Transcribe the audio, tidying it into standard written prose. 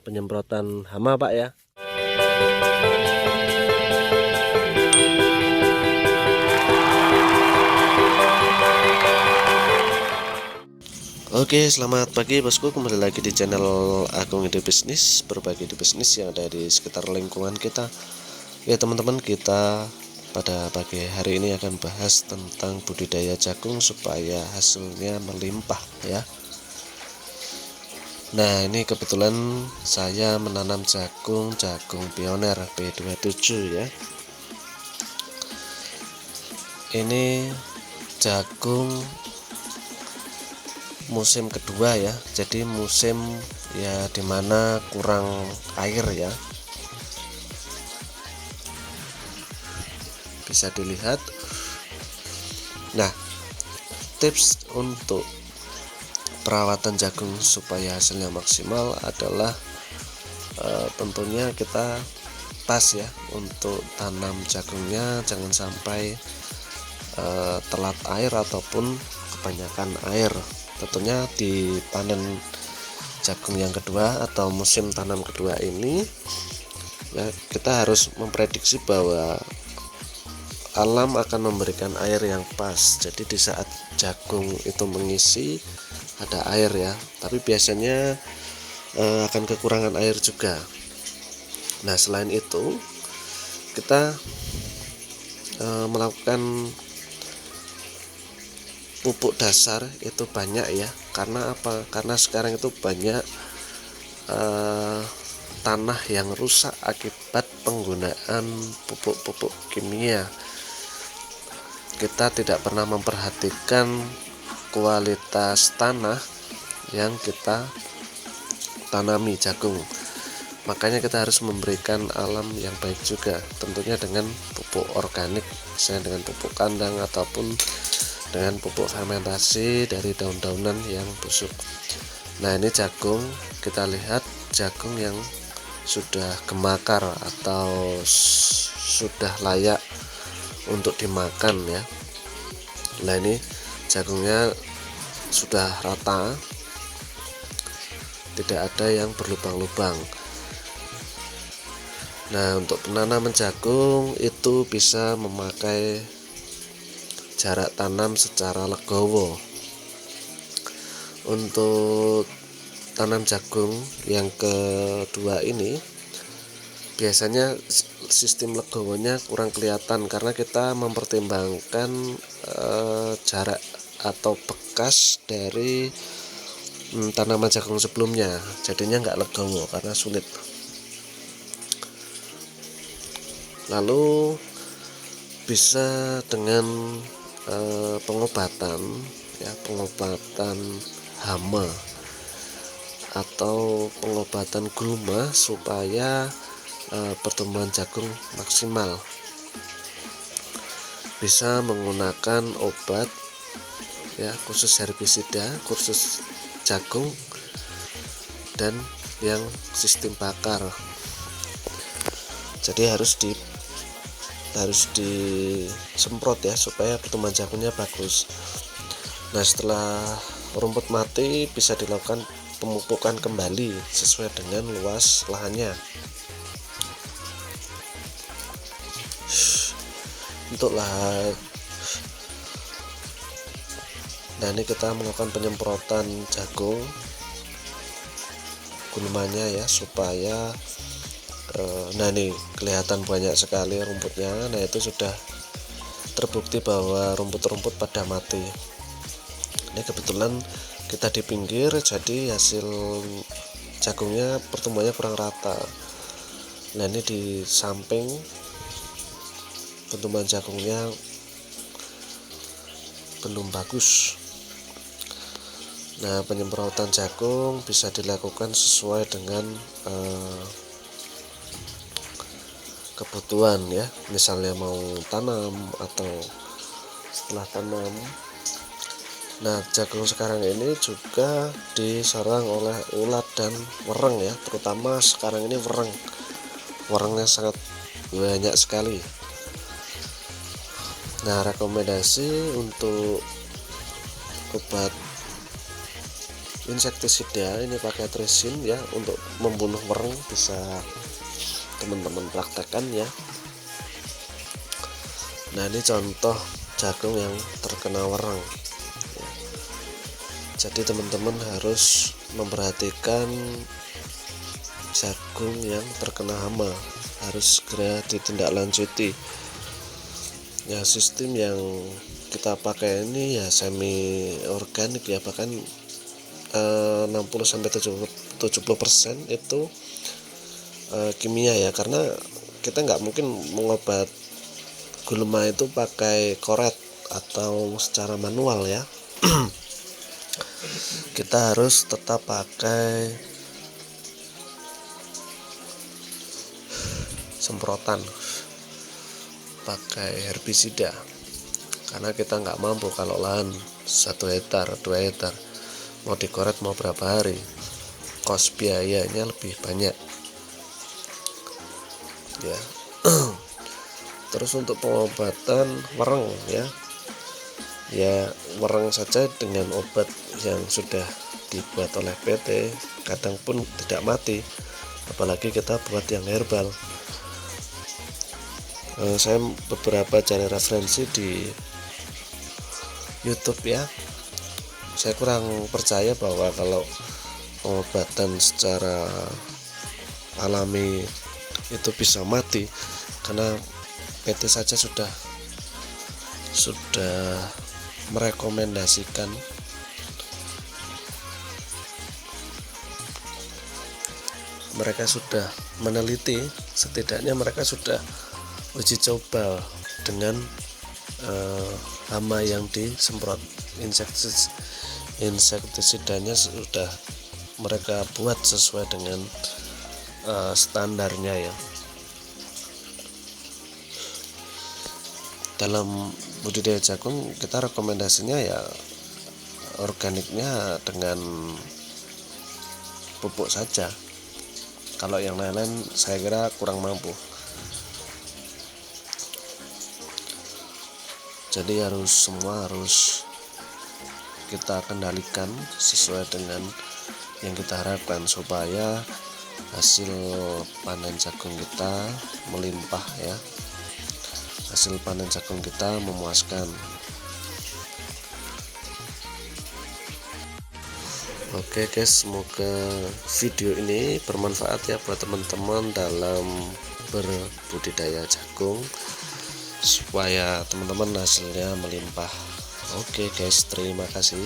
penyemprotan hama Pak ya. Oke, selamat pagi bosku, kembali lagi di channel Agung Ide Bisnis, berbagi ide bisnis yang ada di sekitar lingkungan kita. Ya teman-teman, kita pada pagi hari ini akan bahas tentang budidaya jagung supaya hasilnya melimpah ya. Nah, ini kebetulan saya menanam jagung pioner B27 ya. Ini jagung musim kedua ya, jadi musim ya dimana kurang air ya. Bisa dilihat. Nah, tips untuk perawatan jagung supaya hasilnya maksimal adalah tentunya kita pas ya untuk tanam jagungnya, jangan sampai telat air ataupun kebanyakan air. Tentunya di panen jagung yang kedua atau musim tanam kedua ini ya, kita harus memprediksi bahwa alam akan memberikan air yang pas. Jadi di saat jagung itu mengisi ada air ya, tapi biasanya akan kekurangan air juga. Nah, selain itu kita melakukan pupuk dasar itu banyak ya. Karena apa? Karena sekarang itu banyak tanah yang rusak akibat penggunaan pupuk-pupuk kimia. Kita tidak pernah memperhatikan kualitas tanah yang kita tanami jagung. Makanya kita harus memberikan alam yang baik juga, tentunya dengan pupuk organik, misalnya dengan pupuk kandang ataupun dengan pupuk fermentasi dari daun-daunan yang busuk. Nah, ini jagung, kita lihat jagung yang sudah gemakar atau sudah layak untuk dimakan ya. Nah, ini jagungnya sudah rata, tidak ada yang berlubang-lubang. Nah, untuk penanaman jagung itu bisa memakai jarak tanam secara legowo. Untuk tanam jagung yang kedua ini biasanya sistem legowonya kurang kelihatan karena kita mempertimbangkan jarak atau bekas dari tanaman jagung sebelumnya, jadinya nggak legowo karena sulit. Lalu bisa dengan pengobatan ya, pengobatan hama atau pengobatan gulma supaya pertumbuhan jagung maksimal. Bisa menggunakan obat ya, khusus herbisida, khusus jagung, dan yang sistem bakar. Jadi harus disemprot ya supaya pertumbuhan jagungnya bagus. Nah, setelah rumput mati bisa dilakukan pemupukan kembali sesuai dengan luas lahannya. Untuk lahan, nah ini kita melakukan penyemprotan jagung gulmanya ya, supaya nah ini kelihatan banyak sekali rumputnya. Nah, itu sudah terbukti bahwa rumput-rumput pada mati. Ini kebetulan kita di pinggir, jadi hasil jagungnya pertumbuhannya kurang rata. Nah, ini di samping pertumbuhan jagungnya belum bagus. Nah, penyemprotan jagung bisa dilakukan sesuai dengan kebutuhan ya, misalnya mau tanam atau setelah tanam. Nah, jagung sekarang ini juga diserang oleh ulat dan wereng ya, terutama sekarang ini werengnya sangat banyak sekali. Nah, rekomendasi untuk obat insektisida ini pakai trisin ya, untuk membunuh wereng, bisa teman-teman praktekkan ya. Nah, ini contoh jagung yang terkena wereng ya. Jadi teman-teman harus memperhatikan jagung yang terkena hama, harus segera ditindaklanjuti ya. Sistem yang kita pakai ini ya semi organik ya, bahkan 60-70% itu kimia ya, karena kita nggak mungkin mengobat gulma itu pakai koret atau secara manual ya. Kita harus tetap pakai semprotan, pakai herbisida, karena kita nggak mampu kalau lahan 1 hektar 2 hektar mau dikoret mau berapa hari, kos biayanya lebih banyak ya. Terus untuk pengobatan wereng ya wereng saja dengan obat yang sudah dibuat oleh PT kadang pun tidak mati, apalagi kita buat yang herbal. Saya beberapa cari referensi di YouTube ya, saya kurang percaya bahwa kalau pengobatan secara alami itu bisa mati, karena PT saja sudah merekomendasikan mereka sudah meneliti, setidaknya mereka sudah uji coba dengan hama yang disemprot, insektisidanya sudah mereka buat sesuai dengan standarnya ya. Dalam budidaya jagung kita rekomendasinya ya organiknya dengan pupuk saja, kalau yang lain-lain saya kira kurang mampu. Jadi semua harus kita kendalikan sesuai dengan yang kita harapkan, supaya hasil panen jagung kita melimpah ya, hasil panen jagung kita memuaskan. Oke guys, semoga video ini bermanfaat ya buat teman-teman dalam berbudidaya jagung, supaya teman-teman hasilnya melimpah. Oke guys, terima kasih.